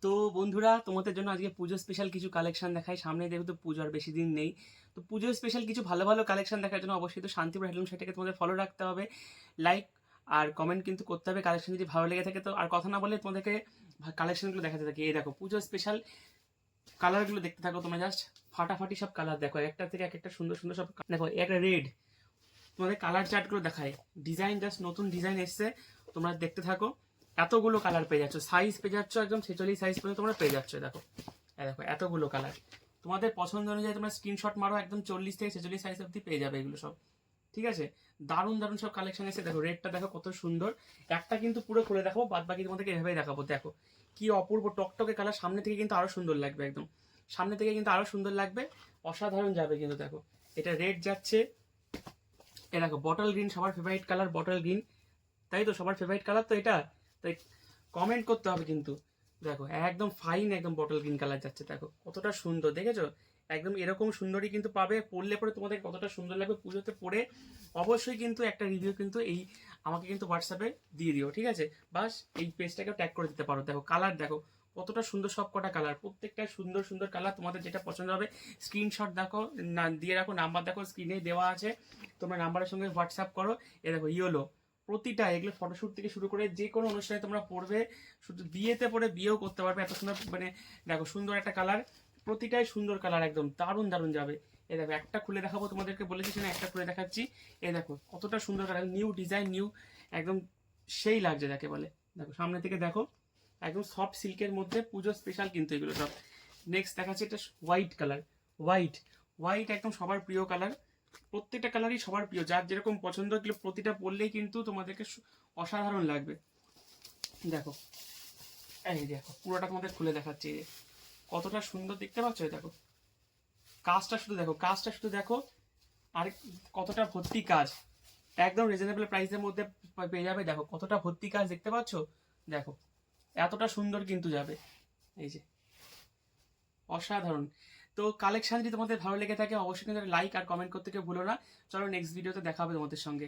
তো বন্ধুরা, তোমাদের জন্য আজকে পুজো স্পেশাল কিছু কালেকশন দেখাই। সামনে যেহেতু পুজো আর বেশি দিন নেই, তো পুজো স্পেশাল কিছু ভালো ভালো কালেকশন দেখার জন্য অবশ্যই তো শান্তিপুর হ্যান্ডলুম সাইটটাকে তোমাদের ফলো রাখতে হবে, লাইক আর কমেন্ট কিন্তু করতে হবে কালেকশন যদি ভালো লেগে থাকে। তো আর কথা না বলে তোমাদেরকে কালেকশনগুলো দেখাতে থাকি। এই দেখো পুজো স্পেশাল কালারগুলো দেখতে থাকো তোমরা, জাস্ট ফাটাফাটি সব কালার দেখো, একটা থেকে এক একটা সুন্দর সুন্দর সব দেখো। একটা রেড, তোমাদের কালার চার্টগুলো দেখায়, ডিজাইন জাস্ট নতুন ডিজাইন এসছে, তোমরা দেখতে থাকো। এতগুলো কালার পেয়ে যাচ্ছ, সাইজ পেয়ে যাচ্ছ একদম 46 সাইজ পর্যন্ত তোমরা পেয়ে যাচ্ছ। দেখো দেখো এতগুলো কালার, তোমাদের পছন্দ অনুযায়ী তোমরা স্ক্রিনশট মারো, একদম 40 থেকে 46 সাইজ অব্দি পেয়ে যাবে এগুলো সব। ঠিক আছে, দারুণ দারুণ সব কালেকশন এসে। দেখো রেডটা দেখো কত সুন্দর, একটা কিন্তু পুরো খুলে দেখো, বাদ বাকি তোমাদেরকে এভাবেই দেখাবো। দেখো কি অপূর্ব টকটকে কালার, সামনে থেকে কিন্তু আরো সুন্দর লাগবে, একদম সামনে থেকে কিন্তু আরো সুন্দর লাগবে, অসাধারণ যাবে কিন্তু। দেখো এটা রেড যাচ্ছে, এ দেখো বটল গ্রিন, সবার ফেভারিট কালার বটল গ্রিন, তাই তো সবার ফেভারিট কালার তো এটা, তাই কমেন্ট করতে হবে কিন্তু। দেখো একদম ফাইন, একদম বটল গ্রিন কালার যাচ্ছে, দেখো কতটা সুন্দর, দেখেছো? একদম এরকম সুন্দরই কিন্তু পাবে, পরলে পরে তোমাদের কতটা সুন্দর লাগবে পুজোতে পরে। অবশ্যই কিন্তু একটা রিভিউ কিন্তু এই আমাকে কিন্তু হোয়াটসঅ্যাপে দিয়ে দিও, ঠিক আছে? বাস এই পেজটাকে ট্যাগ করে দিতে পারো। দেখো কালার দেখো কতটা সুন্দর, সব কটা কালার, প্রত্যেকটা সুন্দর সুন্দর কালার। তোমাদের যেটা পছন্দ হবে স্ক্রিনশট দেখো, না দিয়ে রাখো, নাম্বার দেখো স্ক্রিনে দেওয়া আছে, তোমরা নাম্বারের সঙ্গে হোয়াটসঅ্যাপ করো। এ দেখো ইয়েলো, প্রতিটা এগুলো ফটোশ্যুট থেকে শুরু করে যে কোনো অনুষ্ঠানে তোমরা পড়বে, শুধু বিয়েতে পরে বিয়েও করতে পারবে, এত সুন্দর মানে দেখো সুন্দর একটা কালার, প্রতিটাই সুন্দর কালার, একদম দারুণ দারুণ যাবে। এ দেখো একটা খুলে দেখাবো, তোমাদেরকে বলেছি না একটা খুলে দেখাচ্ছি। এ দেখো কতটা সুন্দর কালার, নিউ ডিজাইন, নিউ একদম সেই লাগছে যাকে বলে। দেখো সামনে থেকে দেখো, একদম সফট সিল্কের মধ্যে পুজো স্পেশাল কিন্তু এগুলো সব। নেক্সট দেখাচ্ছি এটা হোয়াইট কালার, হোয়াইট হোয়াইট একদম সবার প্রিয় কালার, প্রত্যেকটা কালারই সবার প্রিয়, যার যেরকম পছন্দ এগুলো প্রতিটা পরলেই কিন্তু তোমাদেরকে অসাধারণ লাগবে। দেখো এই দেখো পুরোটা তোমাদের খুলে দেখাচ্ছি, এই যে কতটা সুন্দর দেখতে পাচ্ছ। এই দেখো কাজটা শুধু দেখো, কাজটা শুধু দেখো, আর কতটা ভর্তি কাজ, একদম রিজনেবল প্রাইসের মধ্যে পেয়ে যাবে। দেখো কতটা ভর্তি কাজ দেখতে পাচ্ছ, দেখো এতটা সুন্দর কিন্তু যাবে, এই যে অসাধারণ। তো কালেকশন যদি তোমাদের ভালো লেগে থাকে অবশ্যই কিন্তু লাইক আর কমেন্ট করতে কেউ ভুলো না। চলো নেক্সট ভিডিওতে দেখা হবে তোমাদের সঙ্গে।